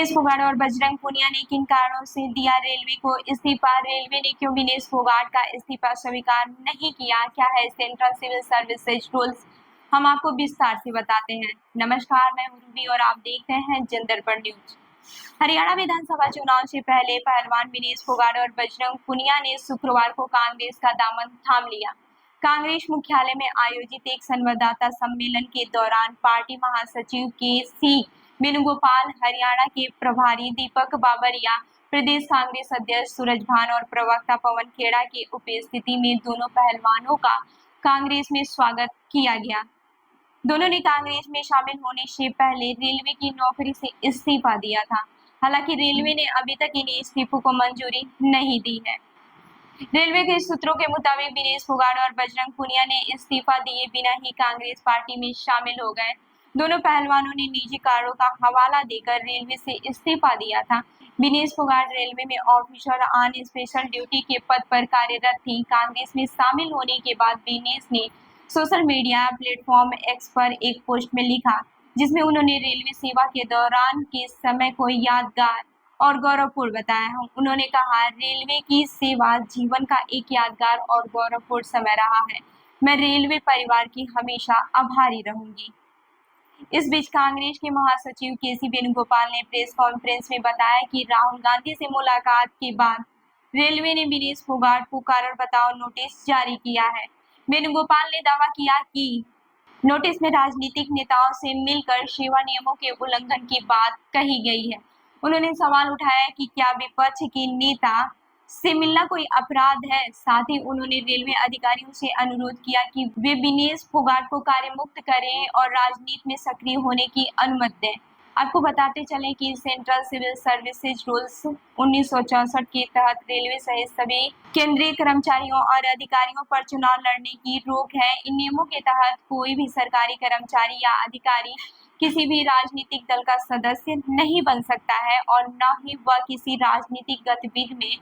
विनेश फोगाट और बजरंग पूनिया ने किन कारणों से दिया रेलवे को इस्तीफा? रेलवे ने क्यों विनेश फोगाट का इस्तीफा स्वीकार नहीं किया? क्या है सेंट्रल सिविल सर्विसेज रूल्स? हम आपको विस्तार से बताते हैं। नमस्कार, मैं हूं रूबी और आप देख रहे हैं जनदर्पण न्यूज। हरियाणा विधानसभा चुनाव से पहले पहलवान विनेश फोगाट और बजरंग पूनिया ने शुक्रवार को कांग्रेस का दामन थाम लिया। कांग्रेस मुख्यालय में आयोजित एक संवाददाता सम्मेलन के दौरान पार्टी महासचिव के.सी. वेणुगोपाल, हरियाणा के प्रभारी दीपक बाबरिया, प्रदेश कांग्रेस अध्यक्ष सूरज भान और प्रवक्ता पवन खेड़ा की उपस्थिति में दोनों पहलवानों का कांग्रेस में स्वागत किया गया। दोनों ने कांग्रेस में शामिल होने से पहले रेलवे की नौकरी से इस्तीफा दिया था। हालांकि रेलवे ने अभी तक इन इस्तीफों को मंजूरी नहीं दी है। रेलवे के सूत्रों के मुताबिक विनेश फोगाट और बजरंग पूनिया ने इस्तीफा दिए बिना ही कांग्रेस पार्टी में शामिल हो गए। दोनों पहलवानों ने निजी कारणों का हवाला देकर रेलवे से इस्तीफा दिया था। विनेश फोगाट रेलवे में ऑफिसर ऑन स्पेशल ड्यूटी के पद पर कार्यरत थी। कांग्रेस में शामिल होने के बाद विनेश ने सोशल मीडिया प्लेटफॉर्म एक्स पर एक पोस्ट में लिखा, जिसमें उन्होंने रेलवे सेवा के दौरान के समय को यादगार और गौरवपूर्ण बताया। उन्होंने कहा, रेलवे की सेवा जीवन का एक यादगार और गौरवपूर्ण समय रहा है। मैं रेलवे परिवार की हमेशा आभारी रहूंगी। इस बीच कांग्रेस के महासचिव के.सी. वेणुगोपाल ने प्रेस कॉन्फ्रेंस में बताया कि राहुल गांधी से मुलाकात के बाद रेलवे ने विनेश फोगाट को कारण बताओ नोटिस जारी किया है। वेणुगोपाल ने दावा किया कि नोटिस में राजनीतिक नेताओं से मिलकर सेवा नियमों के उल्लंघन की बात कही गई है। उन्होंने सवाल उठाया कि क्या विपक्ष के नेता से मिलना कोई अपराध है। साथ ही उन्होंने रेलवे अधिकारियों से अनुरोध किया कि वे विनेश फोगाट को कार्यमुक्त करें और राजनीति में सक्रिय होने की अनुमति दें। आपको बताते चलें कि सेंट्रल सिविल सर्विसेज रूल्स 1964 के तहत रेलवे सहित सभी केंद्रीय कर्मचारियों और अधिकारियों पर चुनाव लड़ने की रोक है। इन नियमों के तहत कोई भी सरकारी कर्मचारी या अधिकारी किसी भी राजनीतिक दल का सदस्य नहीं बन सकता है और न ही वह किसी राजनीतिक गतिविधि में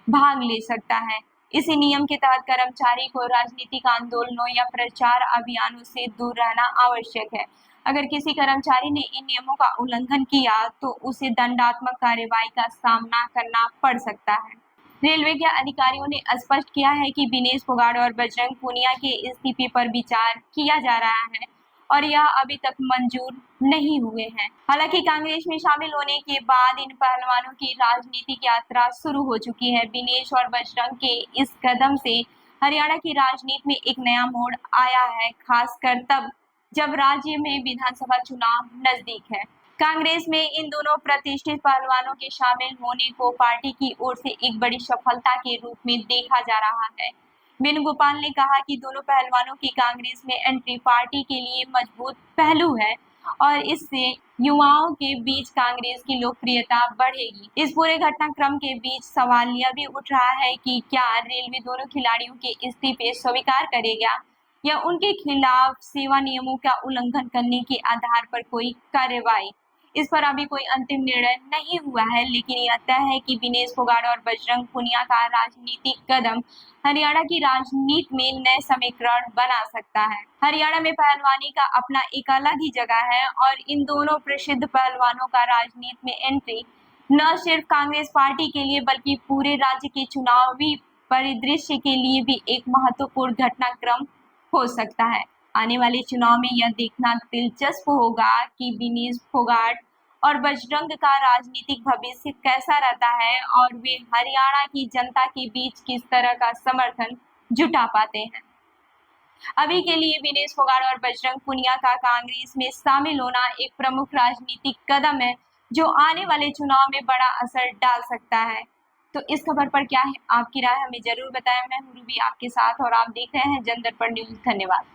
भाग ले सकता है। इसी नियम के तहत कर्मचारी को राजनीतिक आंदोलनों या प्रचार अभियानों से दूर रहना आवश्यक है। अगर किसी कर्मचारी ने इन नियमों का उल्लंघन किया तो उसे दंडात्मक कार्रवाई का सामना करना पड़ सकता है। रेलवे के अधिकारियों ने स्पष्ट किया है कि विनेश फोगाट और बजरंग पूनिया के इस्तीफे पर विचार किया जा रहा है और यह अभी तक मंजूर नहीं हुए हैं। हालांकि कांग्रेस में शामिल होने के बाद इन पहलवानों की राजनीतिक यात्रा शुरू हो चुकी है। विनेश और बजरंग के इस कदम से हरियाणा की राजनीति में एक नया मोड़ आया है, खासकर तब जब राज्य में विधानसभा चुनाव नजदीक है। कांग्रेस में इन दोनों प्रतिष्ठित पहलवानों के शामिल होने को पार्टी की ओर से एक बड़ी सफलता के रूप में देखा जा रहा है। वेणुगोपाल ने कहा कि दोनों पहलवानों की कांग्रेस में एंट्री पार्टी के लिए मजबूत पहलू है और इससे युवाओं के बीच कांग्रेस की लोकप्रियता बढ़ेगी। इस पूरे घटनाक्रम के बीच सवाल यह भी उठ रहा है कि क्या रेलवे दोनों खिलाड़ियों के इस्तीफे स्वीकार करेगा या उनके खिलाफ सेवा नियमों का उल्लंघन करने के आधार पर कोई कार्रवाई। इस पर अभी कोई अंतिम निर्णय नहीं हुआ है, लेकिन यह तय है कि विनेश फोगाट और बजरंग पूनिया का राजनीतिक कदम हरियाणा की राजनीति में नए समीकरण बना सकता है। हरियाणा में पहलवानी का अपना एक अलग ही जगह है और इन दोनों प्रसिद्ध पहलवानों का राजनीति में एंट्री न सिर्फ कांग्रेस पार्टी के लिए बल्कि पूरे राज्य के चुनावी परिदृश्य के लिए भी एक महत्वपूर्ण घटनाक्रम हो सकता है। आने वाले चुनाव में यह देखना दिलचस्प होगा कि विनेश फोगाट और बजरंग का राजनीतिक भविष्य कैसा रहता है और वे हरियाणा की जनता के बीच किस तरह का समर्थन जुटा पाते हैं। अभी के लिए विनेश फोगाट और बजरंग पूनिया का कांग्रेस में शामिल होना एक प्रमुख राजनीतिक कदम है जो आने वाले चुनाव में बड़ा असर डाल सकता है। तो इस खबर पर क्या है आपकी राय, हमें जरूर बताएं। मैं हूं रूबी आपके साथ और आप देख रहे हैं जनदर्पण न्यूज। धन्यवाद।